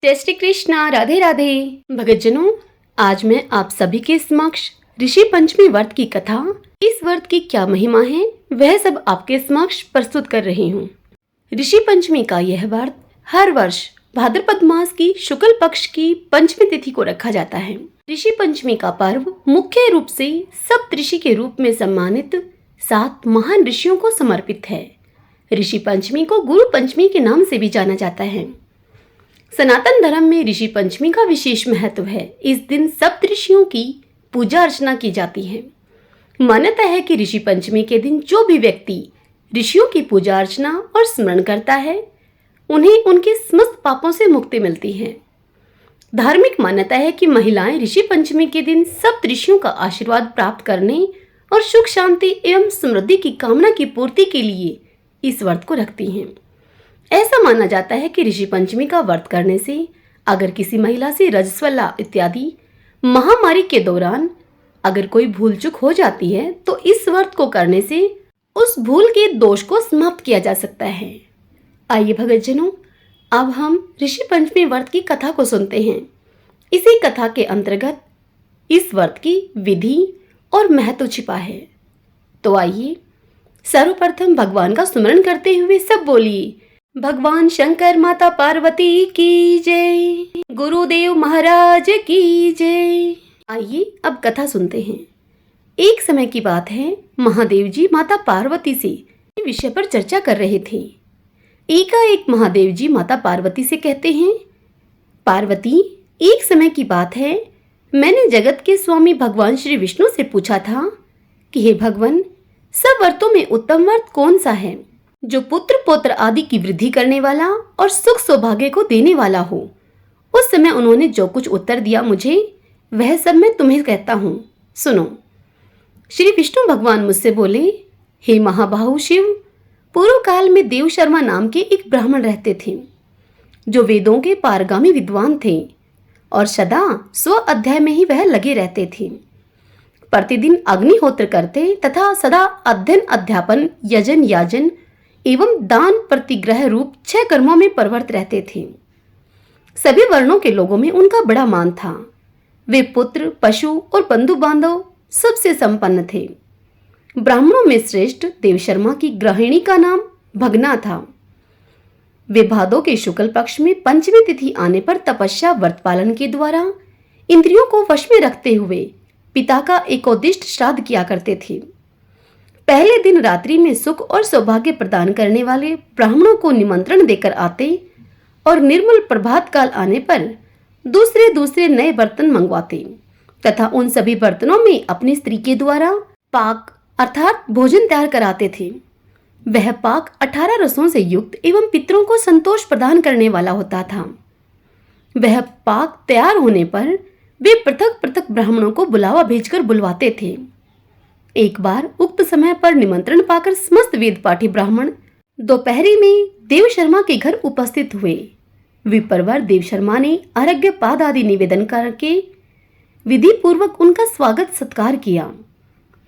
जय श्री कृष्णा। राधे राधे। भगतजनों, आज मैं आप सभी के समक्ष ऋषि पंचमी व्रत की कथा, इस व्रत की क्या महिमा है, वह सब आपके समक्ष प्रस्तुत कर रही हूँ। ऋषि पंचमी का यह व्रत हर वर्ष भाद्रपद मास की शुक्ल पक्ष की पंचमी तिथि को रखा जाता है। ऋषि पंचमी का पर्व मुख्य रूप से सप्तऋषि के रूप में सम्मानित 7 महान ऋषियों को समर्पित है। ऋषि पंचमी को गुरु पंचमी के नाम से भी जाना जाता है। सनातन धर्म में ऋषि पंचमी का विशेष महत्व है। इस दिन सप्तऋषियों की पूजा अर्चना की जाती है। मान्यता है कि ऋषि पंचमी के दिन जो भी व्यक्ति ऋषियों की पूजा अर्चना और स्मरण करता है, उन्हें उनके समस्त पापों से मुक्ति मिलती है। धार्मिक मान्यता है कि महिलाएं ऋषि पंचमी के दिन सप्त ऋषियों का आशीर्वाद प्राप्त करने और सुख शांति एवं समृद्धि की कामना की पूर्ति के लिए इस व्रत को रखती हैं। ऐसा माना जाता है कि ऋषि पंचमी का व्रत करने से अगर किसी महिला से रजस्वला इत्यादि महामारी के दौरान अगर कोई भूल चूक हो जाती है, तो इस व्रत को करने से उस भूल के दोष को समाप्त किया जा सकता है। आइए भगतजनों, अब हम ऋषि पंचमी व्रत की कथा को सुनते हैं। इसी कथा के अंतर्गत इस व्रत की विधि और महत्व छिपा है। तो आइए सर्वप्रथम भगवान का स्मरण करते हुए सब बोलिए, भगवान शंकर माता पार्वती की जय, गुरुदेव महाराज की जय। आइए अब कथा सुनते हैं। एक समय की बात है, महादेव जी माता पार्वती से विषय पर चर्चा कर रहे थे। एकाएक महादेव जी माता पार्वती से कहते हैं, पार्वती, एक समय की बात है, मैंने जगत के स्वामी भगवान श्री विष्णु से पूछा था कि हे भगवान, सब व्रतों में उत्तम व्रत कौन सा है जो पुत्र पौत्र आदि की वृद्धि करने वाला और सुख सौभाग्य को देने वाला हो। उस समय उन्होंने जो कुछ उत्तर दिया मुझे, वह सब मैं तुम्हें कहता हूँ, सुनो। श्री विष्णु भगवान मुझसे बोले, हे महाबाहु शिव, पूर्व काल में देव शर्मा नाम के एक ब्राह्मण रहते थे, जो वेदों के पारगामी विद्वान थे और सदा स्व अध्याय में ही वह लगे रहते थे। प्रतिदिन अग्निहोत्र करते तथा सदा अध्ययन अध्यापन यजन याजन एवं दान प्रतिग्रह रूप 6 कर्मों में प्रवृत्त रहते थे। सभी वर्णों के लोगों में उनका बड़ा मान था। वे पुत्र, पशु और बंधु बांधव सबसे संपन्न थे। ब्राह्मणों में श्रेष्ठ देवशर्मा की गृहिणी का नाम भगना था। वे भादों के शुक्ल पक्ष में पंचमी तिथि आने पर तपस्या व्रत पालन के द्वारा इंद्रियों को वश में रखते हुए पिता का एकोदिष्ट श्राद्ध किया करते थे। पहले दिन रात्रि में सुख और सौभाग्य प्रदान करने वाले ब्राह्मणों को निमंत्रण देकर आते और निर्मल प्रभात काल आने पर दूसरे दूसरे नए बर्तन मंगवाते तथा उन सभी बर्तनों में अपनी स्त्री के द्वारा पाक अर्थात भोजन तैयार कराते थे। वह पाक 18 रसों से युक्त एवं पितरों को संतोष प्रदान करने वाला होता था। वह पाक तैयार होने पर वे पृथक पृथक ब्राह्मणों को बुलावा भेजकर बुलवाते थे। एक बार उक्त समय पर निमंत्रण पाकर समस्त वेद पाठी ब्राह्मण दोपहरी में देव शर्मा के घर उपस्थित हुए। विप्रवर देव शर्मा ने अर्घ्य पाद आदि निवेदन करके विधि पूर्वक उनका स्वागत सत्कार किया।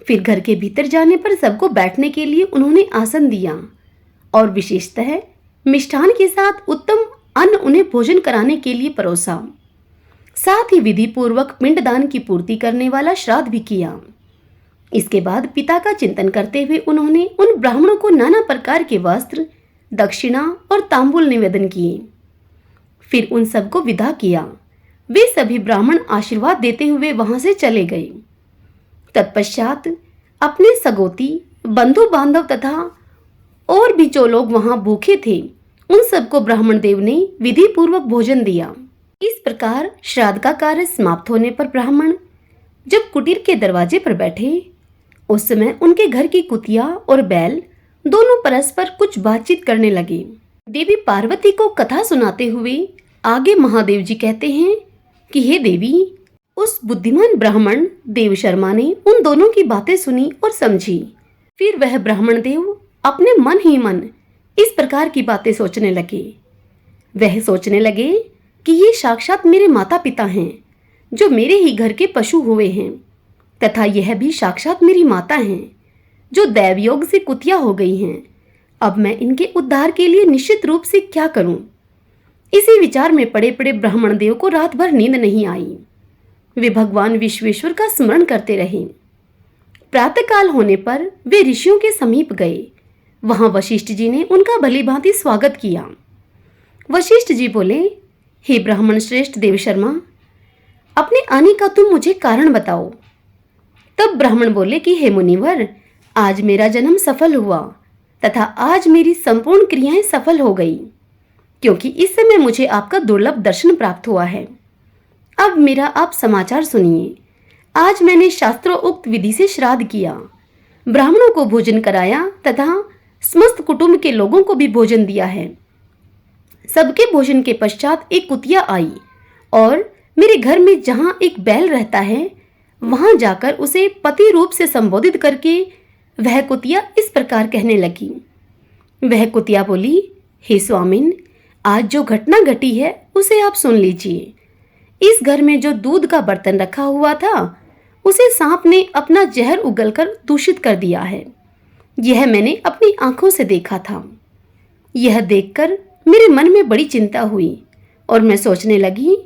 फिर घर के भीतर जाने पर सबको बैठने के लिए उन्होंने आसन दिया और विशेषतः मिष्ठान के साथ उत्तम अन्न उन्हें भोजन कराने के लिए परोसा। साथ ही विधि पूर्वक पिंडदान की पूर्ति करने वाला श्राद्ध भी किया। इसके बाद पिता का चिंतन करते हुए उन्होंने उन ब्राह्मणों को नाना प्रकार के वस्त्र, दक्षिणा और तांबूल निवेदन किए। फिर उन सबको विदा किया। वे सभी ब्राह्मण आशीर्वाद देते हुए वहां से चले गए। तत्पश्चात अपने सगोती, बंधु बांधव तथा और भी जो लोग वहां भूखे थे, उन सबको ब्राह्मण देव ने विधि पूर्वक भोजन दिया। इस प्रकार श्राद्ध का कार्य समाप्त होने पर ब्राह्मण जब कुटीर के दरवाजे पर बैठे, उस समय उनके घर की कुतिया और बैल दोनों परस्पर कुछ बातचीत करने लगे। देवी पार्वती को कथा सुनाते हुए आगे महादेव जी कहते हैं कि हे देवी, उस बुद्धिमान ब्राह्मण देव शर्मा ने उन दोनों की बातें सुनी और समझी। फिर वह ब्राह्मण देव अपने मन ही मन इस प्रकार की बातें सोचने लगे। वह सोचने लगे कि ये साक्षात मेरे माता पिता हैं, जो मेरे ही घर के पशु हुए हैं, तथा यह भी साक्षात मेरी माता हैं, जो दैवयोग से कुतिया हो गई हैं। अब मैं इनके उद्धार के लिए निश्चित रूप से क्या करूं? इसी विचार में पड़े पड़े ब्राह्मण देव को रात भर नींद नहीं आई। वे भगवान विश्वेश्वर का स्मरण करते रहे। प्रातःकाल होने पर वे ऋषियों के समीप गए। वहां वशिष्ठ जी ने उनका भलीभांति स्वागत किया। वशिष्ठ जी बोले, हे ब्राह्मण श्रेष्ठ देवशर्मा, अपने आने का तुम मुझे कारण बताओ। तब ब्राह्मण बोले कि हे मुनिवर, आज मेरा जन्म सफल हुआ तथा आज मेरी संपूर्ण क्रियाएं सफल हो गई, क्योंकि इस समय मुझे आपका दुर्लभ दर्शन प्राप्त हुआ है। अब मेरा आप समाचार सुनिए। आज मैंने शास्त्रोक्त विधि से श्राद्ध किया, ब्राह्मणों को भोजन कराया तथा समस्त कुटुंब के लोगों को भी भोजन दिया है। सबके भोजन के पश्चात एक कुतिया आई और मेरे घर में जहां एक बैल रहता है वहां जाकर उसे पति रूप से संबोधित करके वह कुतिया इस प्रकार कहने लगी। वह कुतिया बोली, हे स्वामिन, आज जो घटना घटी है उसे आप सुन लीजिए। इस घर में जो दूध का बर्तन रखा हुआ था उसे सांप ने अपना जहर उगलकर दूषित कर दिया है। यह मैंने अपनी आंखों से देखा था। यह देखकर मेरे मन में बड़ी चिंता हुई और मैं सोचने लगी,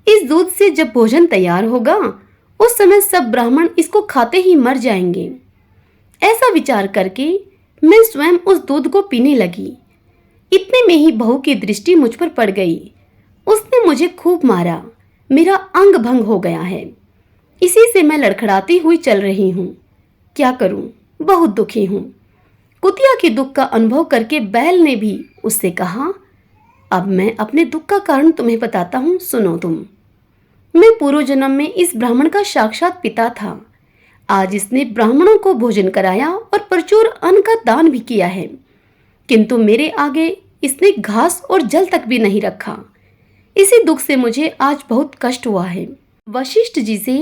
इस दूध से जब भोजन तैयार होगा उस समय सब ब्राह्मण इसको खाते ही मर जाएंगे। ऐसा विचार करके मैं स्वयं उस दूध को पीने लगी। इतने में ही बहू की दृष्टि मुझ पर पड़ गई। उसने मुझे खूब मारा, मेरा अंग भंग हो गया है। इसी से मैं लड़खड़ाती हुई चल रही हूँ। क्या करूँ, बहुत दुखी हूँ। कुतिया के दुख का अनुभव करके बैल ने भी उससे कहा, अब मैं अपने दुख का कारण तुम्हें बताता हूँ, सुनो तुम। मैं पूर्व जन्म में इस ब्राह्मण का साक्षात पिता था। आज इसने ब्राह्मणों को भोजन कराया और प्रचुर अन्न का दान भी किया है, किंतु मेरे आगे इसने घास और जल तक भी नहीं रखा। इसी दुख से मुझे आज बहुत कष्ट हुआ है। वशिष्ठ जी से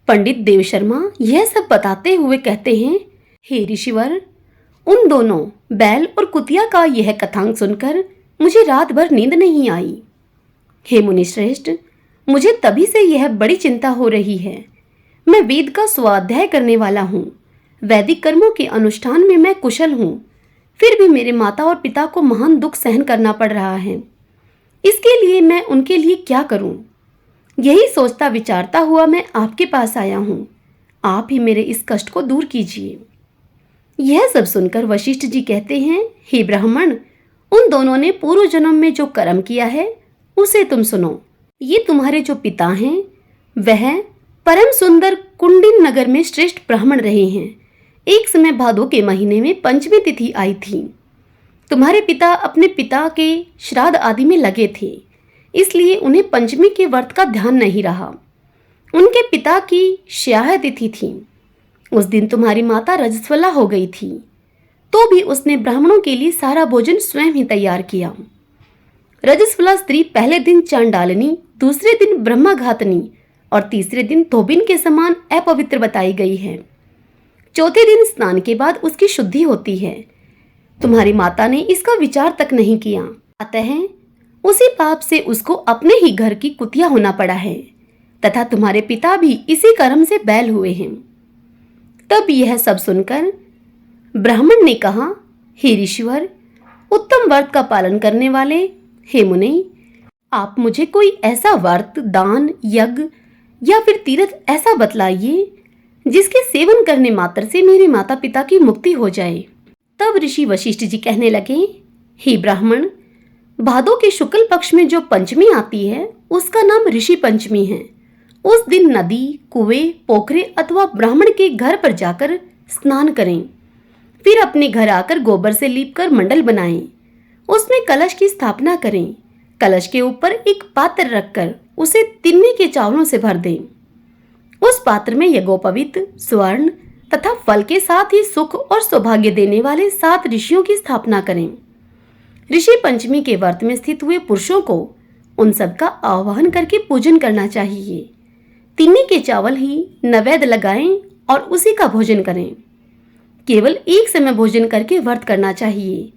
पंडित देवशर्मा यह सब बताते हुए कहते हैं, हे ऋषिवर, उन दोनों बैल और कुतिया का यह कथांक सुनकर मुझे रात भर नींद नहीं आई। हे मुनिश्रेष्ठ, मुझे तभी से यह बड़ी चिंता हो रही है। मैं वेद का स्वाध्याय करने वाला हूँ, वैदिक कर्मों के अनुष्ठान में मैं कुशल हूँ, फिर भी मेरे माता और पिता को महान दुख सहन करना पड़ रहा है। इसके लिए मैं उनके लिए क्या करूँ? यही सोचता विचारता हुआ मैं आपके पास आया हूँ। आप ही मेरे इस कष्ट को दूर कीजिए। यह सब सुनकर वशिष्ठ जी कहते हैं, हे ब्राह्मण, उन दोनों ने पूर्व जन्म में जो कर्म किया है उसे तुम सुनो। ये तुम्हारे जो पिता हैं वह परम सुंदर कुंडिन नगर में श्रेष्ठ ब्राह्मण रहे हैं। एक समय भादो के महीने में पंचमी तिथि आई थी। तुम्हारे पिता अपने पिता के श्राद्ध आदि में लगे थे, इसलिए उन्हें पंचमी के व्रत का ध्यान नहीं रहा। उनके पिता की श्याह तिथि थी। उस दिन तुम्हारी माता रजस्वला हो गई थी, तो भी उसने ब्राह्मणों के लिए सारा भोजन स्वयं ही तैयार किया। रजस्वला स्त्री पहले दिन चांडालिनी, दूसरे दिन ब्रह्माघातनी और तीसरे दिन धोबिन के समान अपवित्र बताई गई है। चौथे दिन स्नान के बाद उसकी शुद्धि होती है। तुम्हारी माता ने इसका विचार तक नहीं किया, अतः उसी पाप से उसको अपने ही घर की कुतिया होना पड़ा है तथा तुम्हारे पिता भी इसी कर्म से बैल हुए हैं। तब यह सब सुनकर ब्राह्मण ने कहा, हे ऋषिवर, उत्तम व्रत का पालन करने वाले, हे मुनि, आप मुझे कोई ऐसा व्रत, दान, यज्ञ या फिर तीर्थ ऐसा बतलाइए जिसके सेवन करने मात्र से मेरे माता पिता की मुक्ति हो जाए। तब ऋषि वशिष्ठ जी कहने लगे, हे ब्राह्मण, भादो के शुक्ल पक्ष में जो पंचमी आती है उसका नाम ऋषि पंचमी है। उस दिन नदी, कुएं, पोखरे अथवा ब्राह्मण के घर पर जाकर स्नान करें। फिर अपने घर आकर गोबर से लीपकर मंडल बनाएं। उसमें कलश की स्थापना करें। कलश के ऊपर एक पात्र रखकर उसे तिन्नी के चावलों से भर दें। उस पात्र में यज्ञोपवीत, स्वर्ण तथा फल के साथ ही सुख और सौभाग्य देने वाले 7 ऋषियों की स्थापना करें। ऋषि पंचमी के व्रत में स्थित हुए पुरुषों को उन सब का आह्वान करके पूजन करना चाहिए। तिन्नी के चावल ही नैवेद्य लगाएं और उसी का भोजन करें। केवल एक समय भोजन करके व्रत करना चाहिए।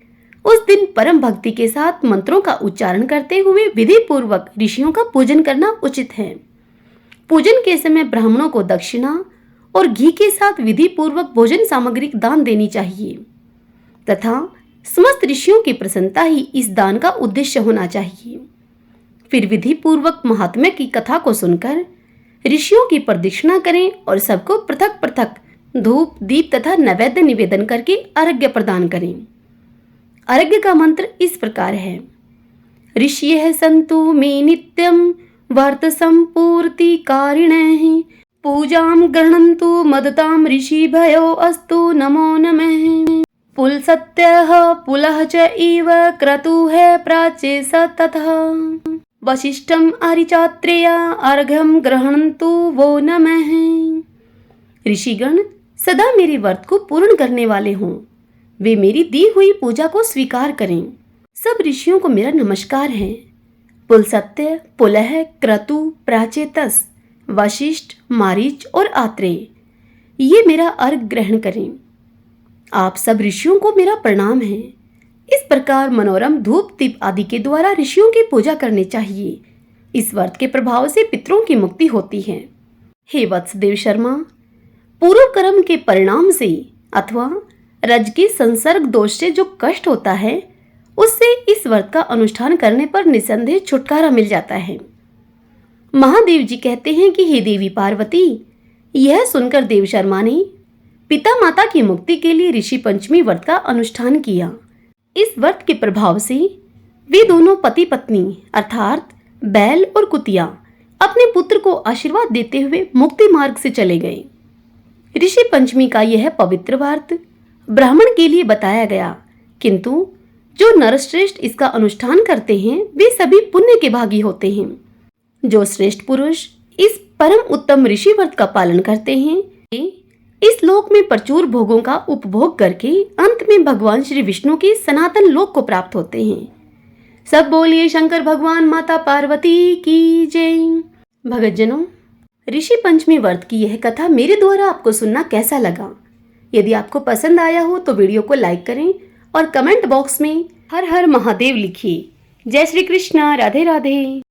उस दिन परम भक्ति के साथ मंत्रों का उच्चारण करते हुए विधि पूर्वक ऋषियों का पूजन करना उचित है। पूजन के समय ब्राह्मणों को दक्षिणा और घी के साथ विधि पूर्वक भोजन सामग्री दान देनी चाहिए तथा समस्त ऋषियों की प्रसन्नता ही इस दान का उद्देश्य होना चाहिए। फिर विधि पूर्वक महात्म्य की कथा को सुनकर ऋषियों की प्रदक्षिणा करें और सबको पृथक पृथक धूप दीप तथा नैवेद्य निवेदन करके अर्घ्य प्रदान करें। अर्घ्य का मंत्र इस प्रकार है। ऋषयः सन्तु मे नित्यं वर्त संपूर्ति कारिणः पूजां गृह्णन्तु मदतां ऋषिभयो अस्तु नमो नमः। पुल सत्यः पुलः च इव क्रतुः प्राचे स ततः वसिष्ठम् आरिचात्रेया अर्घ्यं गृह्णन्तु वो नमः। ऋषिगण सदा मेरे व्रत को पूर्ण करने वाले हों, वे मेरी दी हुई पूजा को स्वीकार करें। सब ऋषियों को मेरा नमस्कार है। पुलसत्य, पुलह, क्रतु, प्राचेतस, वशिष्ठ, मारीच और आत्रेय ये मेरा अर्घ ग्रहण करें। आप सब ऋषियों को मेरा प्रणाम है। इस प्रकार मनोरम धूप दीप आदि के द्वारा ऋषियों की पूजा करनी चाहिए। इस व्रत के प्रभाव से पितरों की मुक्ति होती है। हे वत्सदेव शर्मा, पूर्व कर्म के परिणाम से अथवा रज के संसर्ग दोष से जो कष्ट होता है उससे इस व्रत का अनुष्ठान करने पर निसंदेह छुटकारा मिल जाता है। महादेव जी कहते हैं कि हे देवी पार्वती, यह सुनकर देव शर्मा ने पिता माता की मुक्ति के लिए ऋषि पंचमी व्रत का अनुष्ठान किया। इस व्रत के प्रभाव से वे दोनों पति पत्नी अर्थात बैल और कुतिया अपने पुत्र को आशीर्वाद देते हुए मुक्ति मार्ग से चले गए। ऋषि पंचमी का यह पवित्र व्रत ब्राह्मण के लिए बताया गया, किंतु जो नरश्रेष्ठ इसका अनुष्ठान करते हैं वे सभी पुण्य के भागी होते हैं। जो श्रेष्ठ पुरुष इस परम उत्तम ऋषि व्रत का पालन करते हैं वे इस लोक में प्रचुर भोगों का उपभोग करके अंत में भगवान श्री विष्णु के सनातन लोक को प्राप्त होते हैं। सब बोलिए शंकर भगवान माता पार्वती की जय। भगतजनों, ऋषि पंचमी व्रत की यह कथा मेरे द्वारा आपको सुनना कैसा लगा? यदि आपको पसंद आया हो तो वीडियो को लाइक करें और कमेंट बॉक्स में हर हर महादेव लिखिए। जय श्री कृष्णा, राधे राधे।